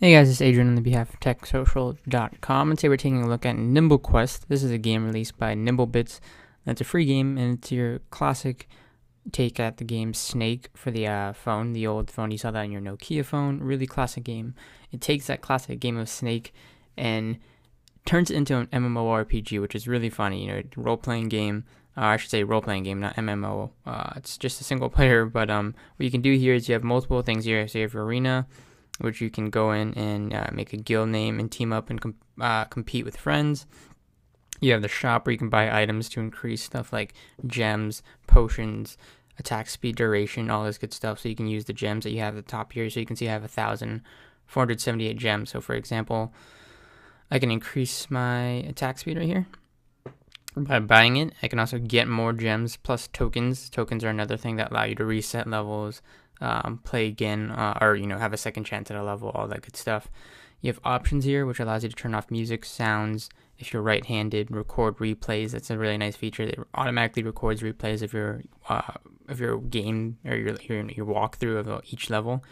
Hey guys, it's Adrian on the behalf of TechSocial.com, and today we're taking a look at Nimble Quest. This is a game released by Nimble Bits. It's a free game, and it's your classic take at the game Snake for the phone, the old phone. You saw that in your Nokia phone. Really classic game. It takes that classic game of Snake and turns it into an MMORPG, which is really funny. Role-playing game. I should say role-playing game, not MMO. It's just a single player, but what you can do here is you have multiple things here. So you have your arena, which you can go in and make a guild name and team up and compete with friends. You have the shop where you can buy items to increase stuff like gems, potions, attack speed, duration, all this good stuff. So you can use the gems that you have at the top here. So you can see I have 1,478 gems. So for example, I can increase my attack speed right here by buying it. I can also get more gems plus tokens. Tokens are another thing that allow you to reset levels, play again, or have a second chance at a level, all that good stuff. You have options here, which allows you to turn off music, sounds. If you're right-handed, record replays. That's a really nice feature. It automatically records replays of your game or your walkthrough of each level.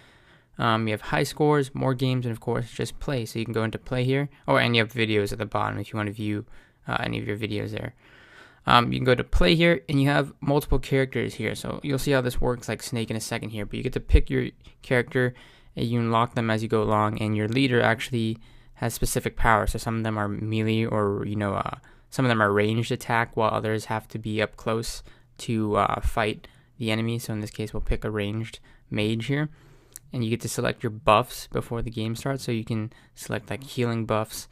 You have high scores, more games, and of course just play. So you can go into play here. Oh, and you have videos at the bottom if you want to view any of your videos there. You can go to play here, and you have multiple characters here. So you'll see how this works like Snake in a second here. But you get to pick your character, and you unlock them as you go along. And your leader actually has specific powers. So some of them are melee, or some of them are ranged attack, while others have to be up close to fight the enemy. So in this case, we'll pick a ranged mage here. And you get to select your buffs before the game starts. So you can select like healing buffs,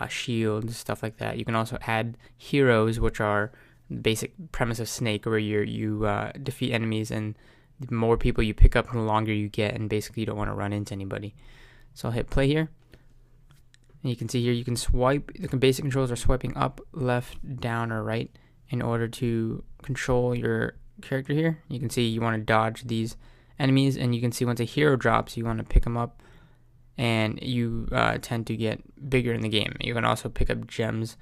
shields, stuff like that. You can also add heroes, which are the basic premise of Snake, where you defeat enemies, and the more people you pick up, the longer you get, and basically you don't want to run into anybody. So I'll hit play here, and you can see here you can swipe. The basic controls are swiping up, left, down, or right in order to control your character here. You can see you want to dodge these enemies, and you can see once a hero drops, you want to pick them up, and you tend to get bigger in the game. You can also pick up gems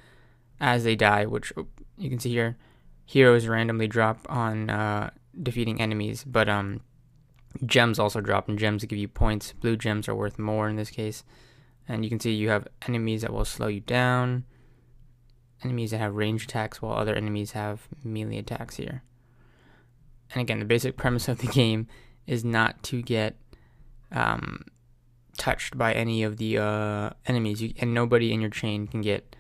as they die, which you can see here. Heroes randomly drop on defeating enemies, but gems also drop, and gems give you points. Blue gems are worth more in this case. And you can see you have enemies that will slow you down, enemies that have range attacks, while other enemies have melee attacks here. And again, the basic premise of the game is not to get touched by any of the enemies, and nobody in your chain can get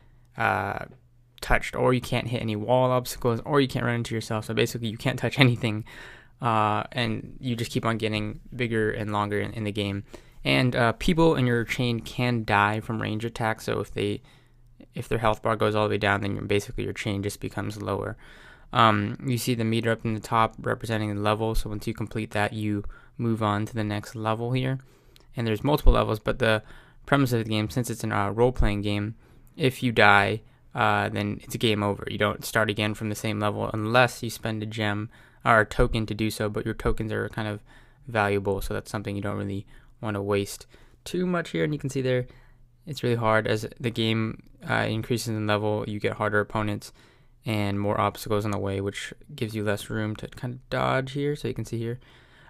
touched, or you can't hit any wall obstacles, or you can't run into yourself. So basically you can't touch anything, and you just keep on getting bigger and longer in the game. And people in your chain can die from range attacks, so if their health bar goes all the way down, then basically your chain just becomes lower. You see the meter up in the top representing the level, so once you complete that, you move on to the next level here. And there's multiple levels, but the premise of the game, since it's a role-playing game, if you die, then it's a game over. You don't start again from the same level unless you spend a gem or a token to do so, but your tokens are kind of valuable, so that's something you don't really want to waste too much here. And you can see there, it's really hard. As the game increases in level, you get harder opponents and more obstacles in the way, which gives you less room to kind of dodge here. So you can see here.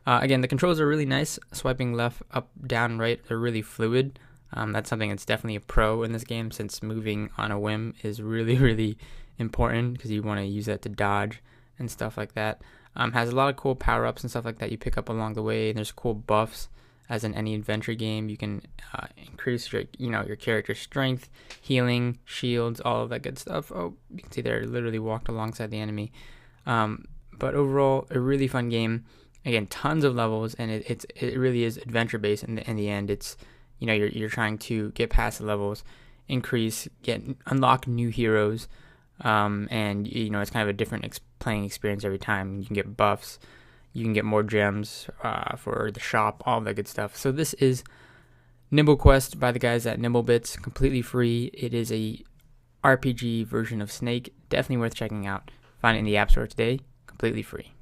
Again, the controls are really nice. Swiping left, up, down, right, they're really fluid. That's something that's definitely a pro in this game, since moving on a whim is really, really important, because you want to use that to dodge and stuff like that. Has a lot of cool power-ups and stuff like that you pick up along the way. And there's cool buffs. As in any adventure game, you can increase your character's strength, healing, shields, all of that good stuff. Oh, you can see there, I literally walked alongside the enemy. But overall, a really fun game. Again, tons of levels, and it really is adventure based. In the end, it's you're trying to get past the levels, unlock new heroes, and it's kind of a different playing experience every time. You can get buffs. You can get more gems for the shop, all that good stuff. So this is Nimble Quest by the guys at Nimble Bits, completely free. It is a RPG version of Snake, definitely worth checking out. Find it in the App Store today, completely free.